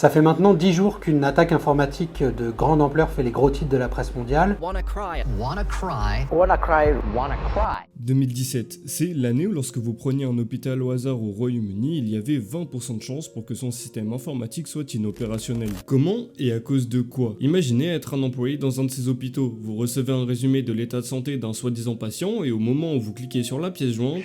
Ça fait maintenant 10 jours qu'une attaque informatique de grande ampleur fait les gros titres de la presse mondiale. Wanna cry. Wanna cry. Wanna cry. Wanna cry. 2017, c'est l'année où lorsque vous preniez un hôpital au hasard au Royaume-Uni, il y avait 20% de chances pour que son système informatique soit inopérationnel. Comment et à cause de quoi? Imaginez être un employé dans un de ces hôpitaux, vous recevez un résumé de l'état de santé d'un soi-disant patient et au moment où vous cliquez sur la pièce jointe,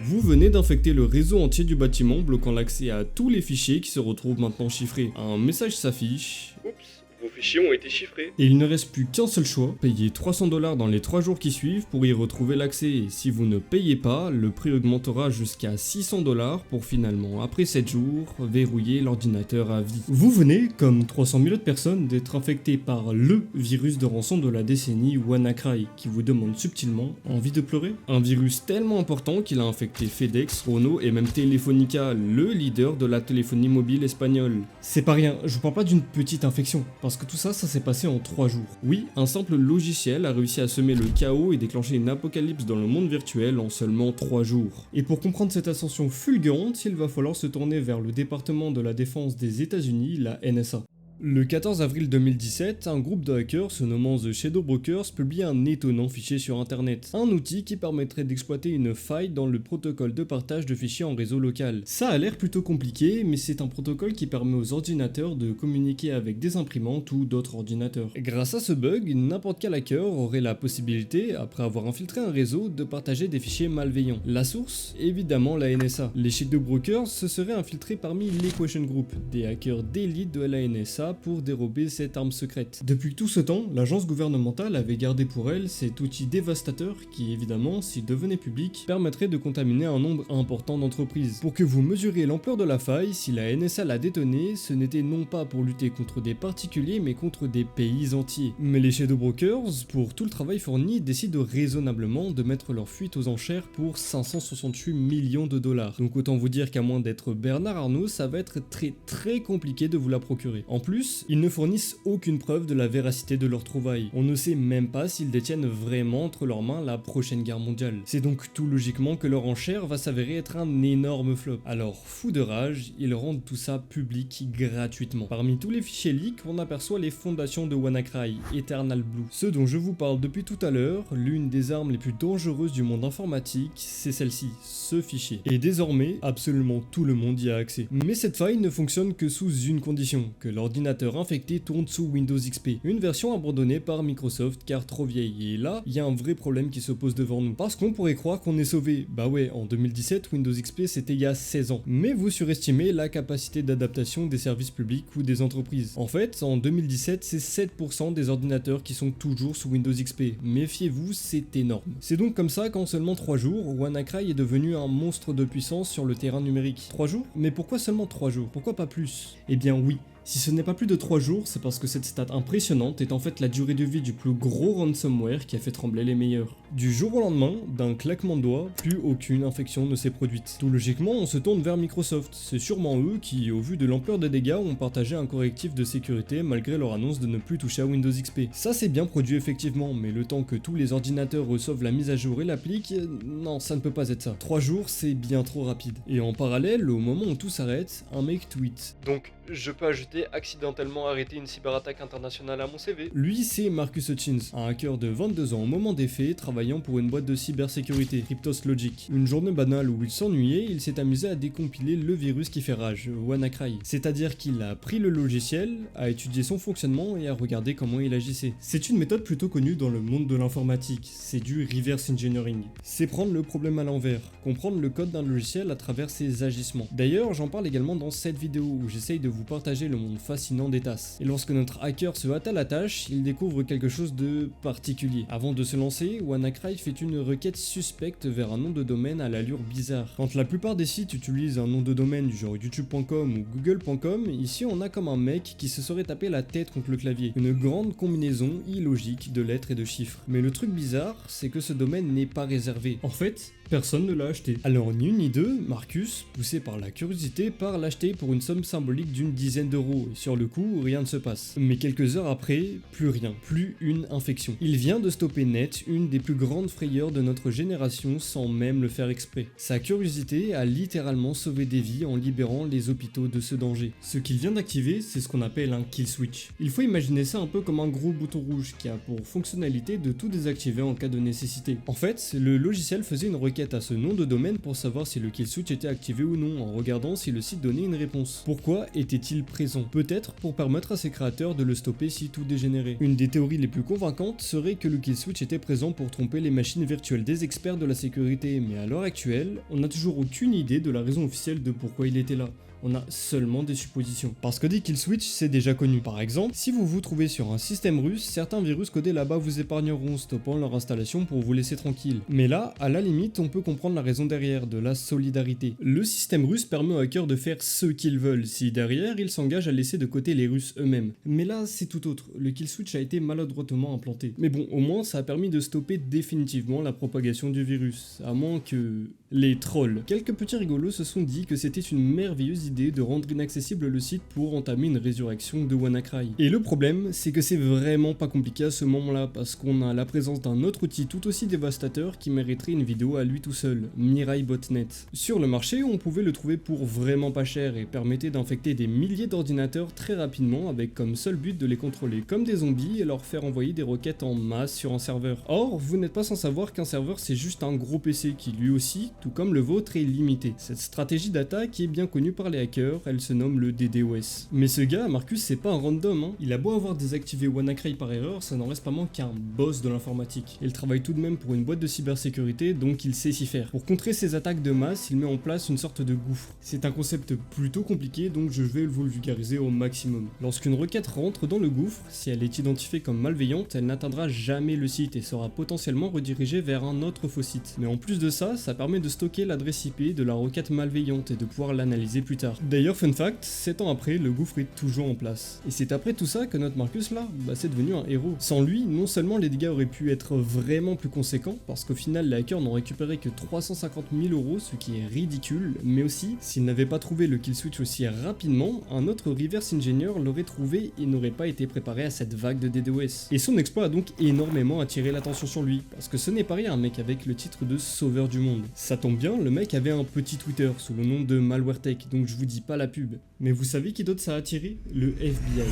vous venez d'infecter le réseau entier du bâtiment, bloquant l'accès à tous les fichiers qui se retrouvent maintenant chiffrés. Un message s'affiche. Oups, vos fichiers ont été chiffrés. Et il ne reste plus qu'un seul choix, payer 300 $ dans les 3 jours qui suivent pour y retrouver l'accès. Et si vous ne payez pas, le prix augmentera jusqu'à 600 $ pour finalement, après 7 jours, verrouiller l'ordinateur à vie. Vous venez, comme 300 000 autres personnes, d'être infecté par LE virus de rançon de la décennie WannaCry, qui vous demande subtilement envie de pleurer. Un virus tellement important qu'il a infecté FedEx, Renault et même Telefonica, le leader de la téléphonie mobile espagnole. C'est pas rien, je vous parle pas d'une petite infection, parce que tout ça s'est passé en 3 jours. Oui, un simple logiciel a réussi à semer le chaos et déclencher une apocalypse dans le monde virtuel en seulement 3 jours. Et pour comprendre cette ascension fulgurante, il va falloir se tourner vers le département de la défense des États-Unis, la NSA. Le 14 avril 2017, un groupe de hackers se nommant The Shadow Brokers publie un étonnant fichier sur internet. Un outil qui permettrait d'exploiter une faille dans le protocole de partage de fichiers en réseau local. Ça a l'air plutôt compliqué, mais c'est un protocole qui permet aux ordinateurs de communiquer avec des imprimantes ou d'autres ordinateurs. Grâce à ce bug, n'importe quel hacker aurait la possibilité, après avoir infiltré un réseau, de partager des fichiers malveillants. La source? Évidemment la NSA. Les Shadow Brokers se seraient infiltrés parmi l'Equation Group, des hackers d'élite de la NSA pour dérober cette arme secrète. Depuis tout ce temps, l'agence gouvernementale avait gardé pour elle cet outil dévastateur qui, évidemment, s'il devenait public, permettrait de contaminer un nombre important d'entreprises. Pour que vous mesuriez l'ampleur de la faille, si la NSA l'a détonné, ce n'était non pas pour lutter contre des particuliers, mais contre des pays entiers. Mais les Shadow Brokers, pour tout le travail fourni, décident raisonnablement de mettre leur fuite aux enchères pour 568 millions de $. Donc autant vous dire qu'à moins d'être Bernard Arnault, ça va être très compliqué de vous la procurer. En plus, ils ne fournissent aucune preuve de la véracité de leurs trouvailles. On ne sait même pas s'ils détiennent vraiment entre leurs mains la prochaine guerre mondiale. C'est donc tout logiquement que leur enchère va s'avérer être un énorme flop. Alors, fous de rage, ils rendent tout ça public gratuitement. Parmi tous les fichiers leaks, on aperçoit les fondations de WannaCry, Eternal Blue. Ceux dont je vous parle depuis tout à l'heure, l'une des armes les plus dangereuses du monde informatique, c'est celle-ci, ce fichier. Et désormais, absolument tout le monde y a accès. Mais cette faille ne fonctionne que sous une condition, que l'ordinateur infecté tourne sous Windows XP, une version abandonnée par Microsoft car trop vieille. Et là, il y a un vrai problème qui se pose devant nous. Parce qu'on pourrait croire qu'on est sauvé. Bah ouais, en 2017, Windows XP c'était il y a 16 ans. Mais vous surestimez la capacité d'adaptation des services publics ou des entreprises. En fait, en 2017, c'est 7% des ordinateurs qui sont toujours sous Windows XP. Méfiez-vous, c'est énorme. C'est donc comme ça qu'en seulement 3 jours, WannaCry est devenu un monstre de puissance sur le terrain numérique. 3 jours? Mais pourquoi seulement 3 jours? Pourquoi pas plus? Eh bien oui. Si ce n'est pas plus de 3 jours, c'est parce que cette stat impressionnante est en fait la durée de vie du plus gros ransomware qui a fait trembler les meilleurs. Du jour au lendemain, d'un claquement de doigts, plus aucune infection ne s'est produite. Tout logiquement, on se tourne vers Microsoft. C'est sûrement eux qui, au vu de l'ampleur des dégâts, ont partagé un correctif de sécurité malgré leur annonce de ne plus toucher à Windows XP. Ça c'est bien produit effectivement, mais le temps que tous les ordinateurs reçoivent la mise à jour et l'appliquent, non, ça ne peut pas être ça. 3 jours, c'est bien trop rapide. Et en parallèle, au moment où tout s'arrête, un mec tweet. Donc, je peux ajouter accidentellement arrêter une cyberattaque internationale à mon CV. Lui, c'est Marcus Hutchins, un hacker de 22 ans au moment des faits, travaillant pour une boîte de cybersécurité, Cryptos Logic. Une journée banale où il s'ennuyait, il s'est amusé à décompiler le virus qui fait rage, WannaCry. C'est-à-dire qu'il a pris le logiciel, a étudié son fonctionnement et a regardé comment il agissait. C'est une méthode plutôt connue dans le monde de l'informatique, c'est du reverse engineering. C'est prendre le problème à l'envers, comprendre le code d'un logiciel à travers ses agissements. D'ailleurs, j'en parle également dans cette vidéo où j'essaye de vous partager le monde fascinant des tasses. Et lorsque notre hacker se hâte à la tâche, il découvre quelque chose de particulier. Avant de se lancer, WannaCry fait une requête suspecte vers un nom de domaine à l'allure bizarre. Quand la plupart des sites utilisent un nom de domaine du genre youtube.com ou google.com, ici on a comme un mec qui se serait tapé la tête contre le clavier. Une grande combinaison illogique de lettres et de chiffres. Mais le truc bizarre, c'est que ce domaine n'est pas réservé. En fait, Personne ne l'a acheté. Alors ni une ni deux, Marcus, poussé par la curiosité, part l'acheter pour une somme symbolique d'une dizaine d'euros, et sur le coup, rien ne se passe. Mais quelques heures après, plus rien, plus une infection. Il vient de stopper net une des plus grandes frayeurs de notre génération sans même le faire exprès. Sa curiosité a littéralement sauvé des vies en libérant les hôpitaux de ce danger. Ce qu'il vient d'activer, c'est ce qu'on appelle un kill switch. Il faut imaginer ça un peu comme un gros bouton rouge qui a pour fonctionnalité de tout désactiver en cas de nécessité. En fait, le logiciel faisait une requête à ce nom de domaine pour savoir si le kill switch était activé ou non en regardant si le site donnait une réponse. Pourquoi était-il présent? Peut-être pour permettre à ses créateurs de le stopper si tout dégénérait. Une des théories les plus convaincantes serait que le kill switch était présent pour tromper les machines virtuelles des experts de la sécurité, mais à l'heure actuelle, on n'a toujours aucune idée de la raison officielle de pourquoi il était là. On a seulement des suppositions. Parce que des kill switch, c'est déjà connu. Par exemple, si vous vous trouvez sur un système russe, certains virus codés là-bas vous épargneront, stoppant leur installation pour vous laisser tranquille. Mais là, à la limite, on peut comprendre la raison derrière, de la solidarité. Le système russe permet aux hackers de faire ce qu'ils veulent, si derrière, ils s'engagent à laisser de côté les Russes eux-mêmes. Mais là, c'est tout autre. Le kill switch a été maladroitement implanté. Mais bon, au moins, ça a permis de stopper définitivement la propagation du virus. À moins que... les trolls. Quelques petits rigolos se sont dit que c'était une merveilleuse idée de rendre inaccessible le site pour entamer une résurrection de WannaCry. Et le problème, c'est que c'est vraiment pas compliqué à ce moment-là, parce qu'on a la présence d'un autre outil tout aussi dévastateur qui mériterait une vidéo à lui tout seul, Mirai Botnet. Sur le marché, on pouvait le trouver pour vraiment pas cher et permettait d'infecter des milliers d'ordinateurs très rapidement avec comme seul but de les contrôler comme des zombies et leur faire envoyer des requêtes en masse sur un serveur. Or, vous n'êtes pas sans savoir qu'un serveur c'est juste un gros PC qui lui aussi, tout comme le vôtre, est limité. Cette stratégie d'attaque est bien connue par les hackers, elle se nomme le DDoS. Mais ce gars, Marcus, c'est pas un random, hein. Il a beau avoir désactivé WannaCry par erreur, ça n'en reste pas moins qu'un boss de l'informatique. Il travaille tout de même pour une boîte de cybersécurité, donc il sait s'y faire. Pour contrer ces attaques de masse, il met en place une sorte de gouffre. C'est un concept plutôt compliqué, donc je vais vous le vulgariser au maximum. Lorsqu'une requête rentre dans le gouffre, si elle est identifiée comme malveillante, elle n'atteindra jamais le site et sera potentiellement redirigée vers un autre faux site. Mais en plus de ça, ça permet de stocker l'adresse IP de la requête malveillante et de pouvoir l'analyser plus tard. D'ailleurs, fun fact, 7 ans après, le gouffre est toujours en place. Et c'est après tout ça que notre Marcus là, c'est devenu un héros. Sans lui, non seulement les dégâts auraient pu être vraiment plus conséquents, parce qu'au final les hackers n'ont récupéré que 350 000 €, ce qui est ridicule, mais aussi, s'ils n'avaient pas trouvé le kill switch aussi rapidement, un autre reverse engineer l'aurait trouvé et n'aurait pas été préparé à cette vague de DDoS. Et son exploit a donc énormément attiré l'attention sur lui, parce que ce n'est pas rien un mec avec le titre de sauveur du monde. Ça tombe bien, le mec avait un petit Twitter sous le nom de MalwareTech, donc je vous dis pas la pub. Mais vous savez qui d'autre ça a attiré? Le FBI.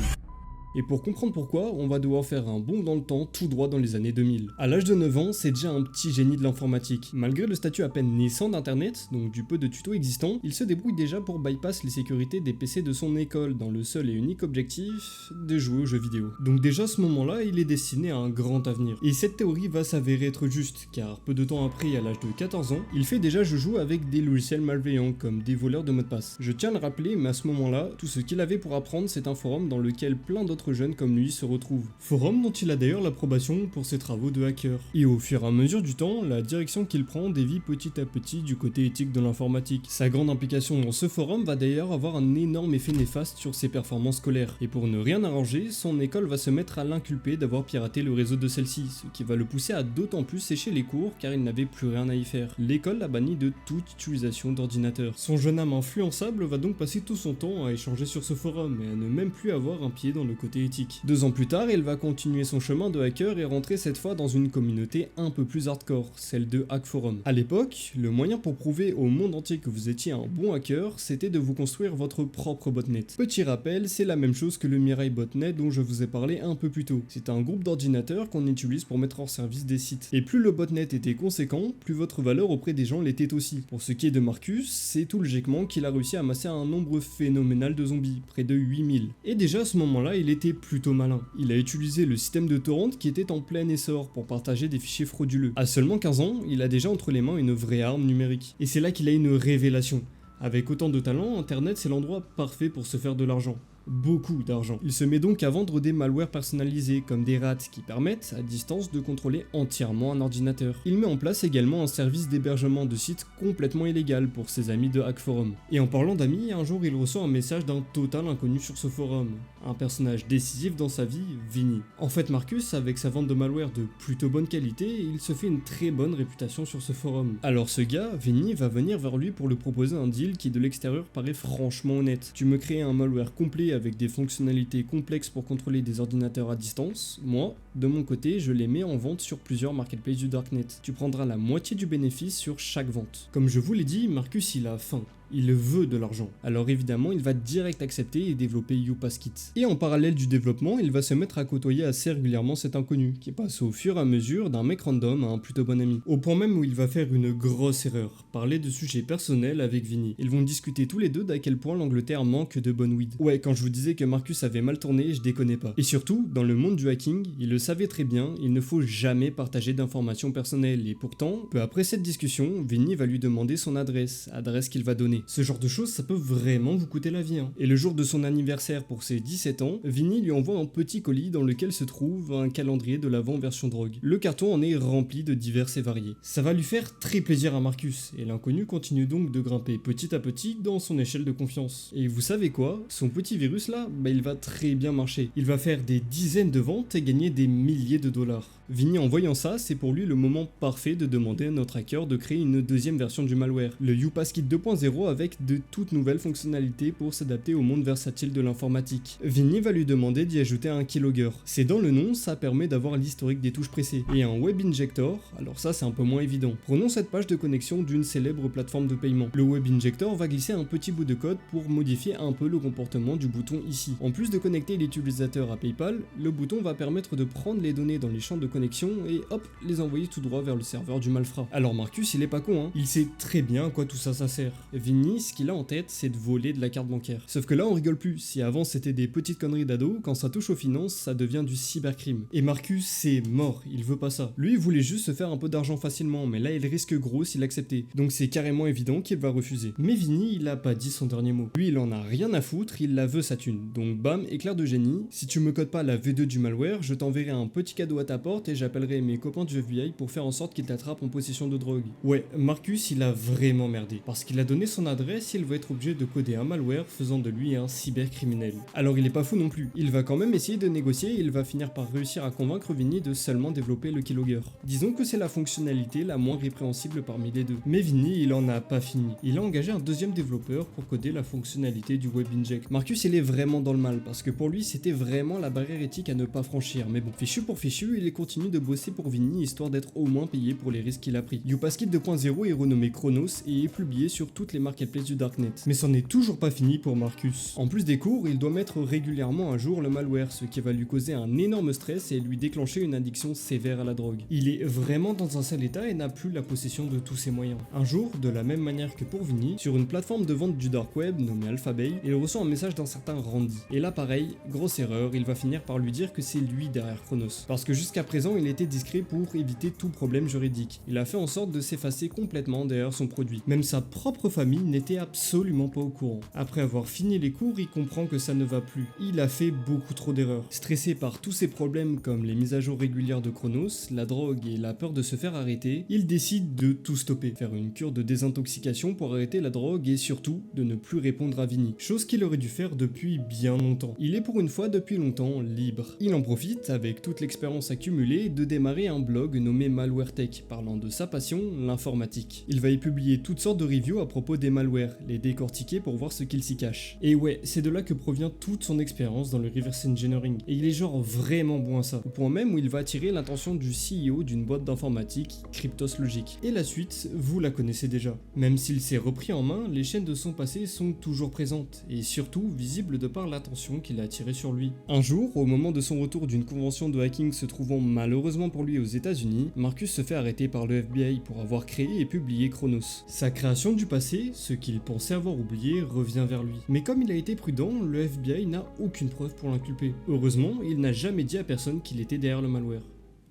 Et pour comprendre pourquoi, on va devoir faire un bond dans le temps tout droit dans les années 2000. À l'âge de 9 ans, c'est déjà un petit génie de l'informatique. Malgré le statut à peine naissant d'internet, donc du peu de tutos existants, il se débrouille déjà pour bypass les sécurités des PC de son école dans le seul et unique objectif de jouer aux jeux vidéo. Donc déjà à ce moment-là, il est destiné à un grand avenir. Et cette théorie va s'avérer être juste, car peu de temps après, à l'âge de 14 ans, il fait déjà joujou avec des logiciels malveillants comme des voleurs de mots de passe. Je tiens à le rappeler, mais à ce moment-là, tout ce qu'il avait pour apprendre, c'est un forum dans lequel plein d'autres jeunes comme lui se retrouvent. Forum dont il a d'ailleurs l'approbation pour ses travaux de hacker. Et au fur et à mesure du temps, la direction qu'il prend dévie petit à petit du côté éthique de l'informatique. Sa grande implication dans ce forum va d'ailleurs avoir un énorme effet néfaste sur ses performances scolaires. Et pour ne rien arranger, son école va se mettre à l'inculper d'avoir piraté le réseau de celle-ci, ce qui va le pousser à d'autant plus sécher les cours car il n'avait plus rien à y faire. L'école l'a banni de toute utilisation d'ordinateur. Son jeune âme influençable va donc passer tout son temps à échanger sur ce forum et à ne même plus avoir un pied dans le côté éthique. 2 ans plus tard, il va continuer son chemin de hacker et rentrer cette fois dans une communauté un peu plus hardcore, celle de Hackforum. À l'époque, le moyen pour prouver au monde entier que vous étiez un bon hacker, c'était de vous construire votre propre botnet. Petit rappel, c'est la même chose que le Mirai Botnet dont je vous ai parlé un peu plus tôt. C'est un groupe d'ordinateurs qu'on utilise pour mettre en service des sites. Et plus le botnet était conséquent, plus votre valeur auprès des gens l'était aussi. Pour ce qui est de Marcus, c'est tout logiquement qu'il a réussi à amasser un nombre phénoménal de zombies, près de 8000. Et déjà à ce moment-là, il était plutôt malin. Il a utilisé le système de torrent qui était en plein essor pour partager des fichiers frauduleux. À seulement 15 ans, il a déjà entre les mains une vraie arme numérique. Et c'est là qu'il a une révélation. Avec autant de talent, Internet c'est l'endroit parfait pour se faire de l'argent. Beaucoup d'argent. Il se met donc à vendre des malwares personnalisés comme des rats qui permettent à distance de contrôler entièrement un ordinateur. Il met en place également un service d'hébergement de sites complètement illégal pour ses amis de Hackforum. Et en parlant d'amis, un jour il reçoit un message d'un total inconnu sur ce forum. un personnage décisif dans sa vie, Vinny. En fait, Marcus, avec sa vente de malware de plutôt bonne qualité, il se fait une très bonne réputation sur ce forum. Alors ce gars, Vinny, va venir vers lui pour lui proposer un deal qui de l'extérieur paraît franchement honnête. Tu me crées un malware complet avec des fonctionnalités complexes pour contrôler des ordinateurs à distance. Moi, de mon côté, je les mets en vente sur plusieurs marketplaces du Darknet. Tu prendras la moitié du bénéfice sur chaque vente. Comme je vous l'ai dit, Marcus il a faim. Il veut de l'argent. Alors évidemment, il va direct accepter et développer YouPassKit. Et en parallèle du développement, il va se mettre à côtoyer assez régulièrement cet inconnu, qui passe au fur et à mesure d'un mec random à un plutôt bon ami. Au point même où il va faire une grosse erreur, parler de sujets personnels avec Vinny. Ils vont discuter tous les deux d'à quel point l'Angleterre manque de bonne weed. Ouais, quand je vous disais que Marcus avait mal tourné, je déconnais pas. Et surtout, dans le monde du hacking, il le savait très bien, il ne faut jamais partager d'informations personnelles. Et pourtant, peu après cette discussion, Vinny va lui demander son adresse qu'il va donner. Ce genre de choses, ça peut vraiment vous coûter la vie. Et le jour de son anniversaire pour ses 17 ans, Vinny lui envoie un petit colis dans lequel se trouve un calendrier de l'Avent version drogue. Le carton en est rempli de divers et variés. Ça va lui faire très plaisir à Marcus, et l'inconnu continue donc de grimper petit à petit dans son échelle de confiance. Et vous savez quoi? Son petit virus là, il va très bien marcher. Il va faire des dizaines de ventes et gagner des milliers de dollars. Vinny, en voyant ça, c'est pour lui le moment parfait de demander à notre hacker de créer une deuxième version du malware, le YouPassKit 2.0 avec de toutes nouvelles fonctionnalités pour s'adapter au monde versatile de l'informatique. Vinny va lui demander d'y ajouter un keylogger. C'est dans le nom, ça permet d'avoir l'historique des touches pressées. Et un web injector, alors ça c'est un peu moins évident. Prenons cette page de connexion d'une célèbre plateforme de paiement. Le web injector va glisser un petit bout de code pour modifier un peu le comportement du bouton ici. En plus de connecter l'utilisateur à PayPal, le bouton va permettre de prendre les données dans les champs de connexion et hop, les envoyer tout droit vers le serveur du malfrat. Alors Marcus, il est pas con, il sait très bien à quoi tout ça sert. Vinny, ce qu'il a en tête, c'est de voler de la carte bancaire. Sauf que là, on rigole plus. Si avant c'était des petites conneries d'ado, quand ça touche aux finances, ça devient du cybercrime. Et Marcus, c'est mort, il veut pas ça. Lui, il voulait juste se faire un peu d'argent facilement, mais là, il risque gros s'il acceptait. Donc c'est carrément évident qu'il va refuser. Mais Vinny, il a pas dit son dernier mot. Lui, il en a rien à foutre, il la veut sa thune. Donc bam, éclair de génie. Si tu me codes pas la V2 du malware, je t'enverrai un petit cadeau à ta porte et j'appellerai mes copains du FBI pour faire en sorte qu'ils t'attrapent en possession de drogue. Ouais, Marcus, il a vraiment merdé. Parce qu'il a donné son adresse, il va être obligé de coder un malware faisant de lui un cybercriminel. Alors il est pas fou non plus. Il va quand même essayer de négocier et il va finir par réussir à convaincre Vinny de seulement développer le keylogger. Disons que c'est la fonctionnalité la moins répréhensible parmi les deux. Mais Vinny, il en a pas fini. Il a engagé un deuxième développeur pour coder la fonctionnalité du web inject. Marcus, il est vraiment dans le mal parce que pour lui, c'était vraiment la barrière éthique à ne pas franchir. Mais bon, fichu pour fichu, il continue de bosser pour Vinny histoire d'être au moins payé pour les risques qu'il a pris. YouPassKit 2.0 est renommé Chronos et est publié sur toutes les marketplaces du Darknet. Mais c'en est toujours pas fini pour Marcus. En plus des cours, il doit mettre régulièrement à jour le malware, ce qui va lui causer un énorme stress et lui déclencher une addiction sévère à la drogue. Il est vraiment dans un sale état et n'a plus la possession de tous ses moyens. Un jour, de la même manière que pour Vinny, sur une plateforme de vente du dark web nommée Alphabay, il reçoit un message d'un certain Randy. Et là pareil, grosse erreur, il va finir par lui dire que c'est lui derrière Chronos. Parce que jusqu'à présent, il était discret pour éviter tout problème juridique. Il a fait en sorte de s'effacer complètement derrière son produit. Même sa propre famille n'était absolument pas au courant. Après avoir fini les cours, il comprend que ça ne va plus. Il a fait beaucoup trop d'erreurs. Stressé par tous ces problèmes comme les mises à jour régulières de Chronos, la drogue et la peur de se faire arrêter, il décide de tout stopper. Faire une cure de désintoxication pour arrêter la drogue et surtout de ne plus répondre à Vinny. Chose qu'il aurait dû faire depuis bien longtemps. Il est pour une fois depuis longtemps libre. Il en profite, avec toute l'expérience accumulée, de démarrer un blog nommé MalwareTech, parlant de sa passion, l'informatique. Il va y publier toutes sortes de reviews à propos des malwares, les décortiquer pour voir ce qu'il s'y cache. Et ouais, c'est de là que provient toute son expérience dans le reverse engineering. Et il est genre vraiment bon à ça, au point même où il va attirer l'attention du CEO d'une boîte d'informatique, Cryptos Logic. Et la suite, vous la connaissez déjà. Même s'il s'est repris en main, les chaînes de son passé sont toujours présentes, et surtout visibles de par l'attention qu'il a attirée sur lui. Un jour, au moment de son retour d'une convention de hacking se trouvant malheureusement pour lui aux États-Unis, Marcus se fait arrêter par le FBI pour avoir créé et publié Chronos. Sa création du passé, ce qu'il pensait avoir oublié, revient vers lui. Mais comme il a été prudent, le FBI n'a aucune preuve pour l'inculper. Heureusement, il n'a jamais dit à personne qu'il était derrière le malware.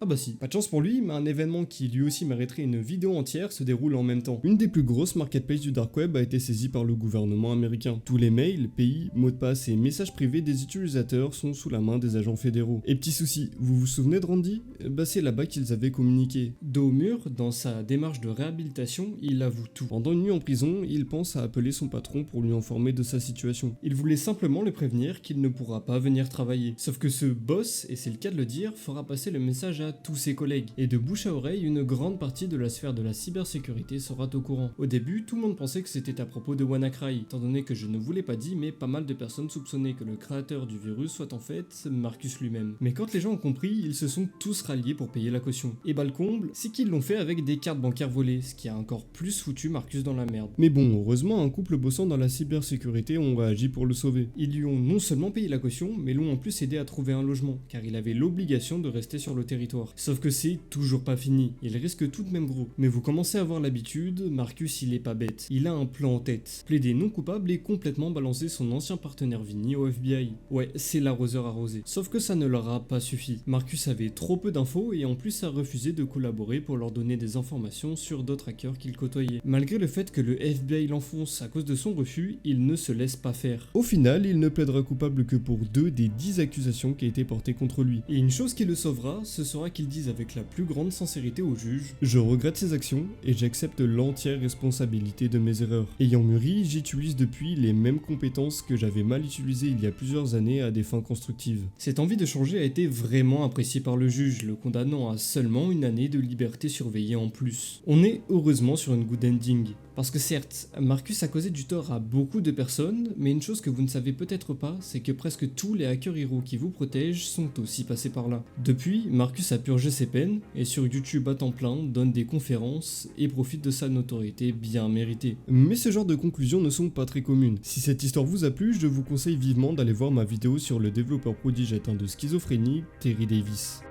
Ah bah si. Pas de chance pour lui, mais un événement qui lui aussi mériterait une vidéo entière se déroule en même temps. Une des plus grosses marketplaces du dark web a été saisie par le gouvernement américain. Tous les mails, pays, mots de passe et messages privés des utilisateurs sont sous la main des agents fédéraux. Et petit souci, vous vous souvenez de Randy? Bah c'est là-bas qu'ils avaient communiqué. Dos au mur, dans sa démarche de réhabilitation, il avoue tout. Pendant une nuit en prison, il pense à appeler son patron pour lui informer de sa situation. Il voulait simplement le prévenir qu'il ne pourra pas venir travailler. Sauf que ce boss, et c'est le cas de le dire, fera passer le message à tous ses collègues. Et de bouche à oreille, une grande partie de la sphère de la cybersécurité sera au courant. Au début, tout le monde pensait que c'était à propos de WannaCry, étant donné que je ne vous l'ai pas dit, mais pas mal de personnes soupçonnaient que le créateur du virus soit en fait Marcus lui-même. Mais quand les gens ont compris, ils se sont tous ralliés pour payer la caution. Et bah le comble, c'est qu'ils l'ont fait avec des cartes bancaires volées, ce qui a encore plus foutu Marcus dans la merde. Mais bon, heureusement, un couple bossant dans la cybersécurité ont réagi pour le sauver. Ils lui ont non seulement payé la caution, mais l'ont en plus aidé à trouver un logement, car il avait l'obligation de rester sur le territoire. Sauf que c'est toujours pas fini, il risque tout de même gros. Mais vous commencez à avoir l'habitude, Marcus il est pas bête. Il a un plan en tête. Plaider non coupable et complètement balancer son ancien partenaire Vinny au FBI. Ouais, c'est l'arroseur arrosé. Sauf que ça ne leur a pas suffi. Marcus avait trop peu d'infos et en plus a refusé de collaborer pour leur donner des informations sur d'autres hackers qu'il côtoyait. Malgré le fait que le FBI l'enfonce à cause de son refus, il ne se laisse pas faire. Au final, il ne plaidera coupable que pour 2 des 10 accusations qui a été portées contre lui. Et une chose qui le sauvera, ce sera qu'il dise avec la plus grande sincérité au juge: je regrette ces actions et j'accepte l'entière responsabilité de mes erreurs. Ayant mûri, j'utilise depuis les mêmes compétences que j'avais mal utilisées il y a plusieurs années à des fins constructives. Cette envie de changer a été vraiment appréciée par le juge, le condamnant à seulement 1 année de liberté surveillée en plus. On est heureusement sur une good ending. Parce que certes, Marcus a causé du tort à beaucoup de personnes, mais une chose que vous ne savez peut-être pas, c'est que presque tous les hackers héros qui vous protègent sont aussi passés par là. Depuis, Marcus a purgé ses peines, et sur YouTube à temps plein, donne des conférences et profite de sa notoriété bien méritée. Mais ce genre de conclusions ne sont pas très communes. Si cette histoire vous a plu, je vous conseille vivement d'aller voir ma vidéo sur le développeur prodige atteint de schizophrénie, Terry Davis.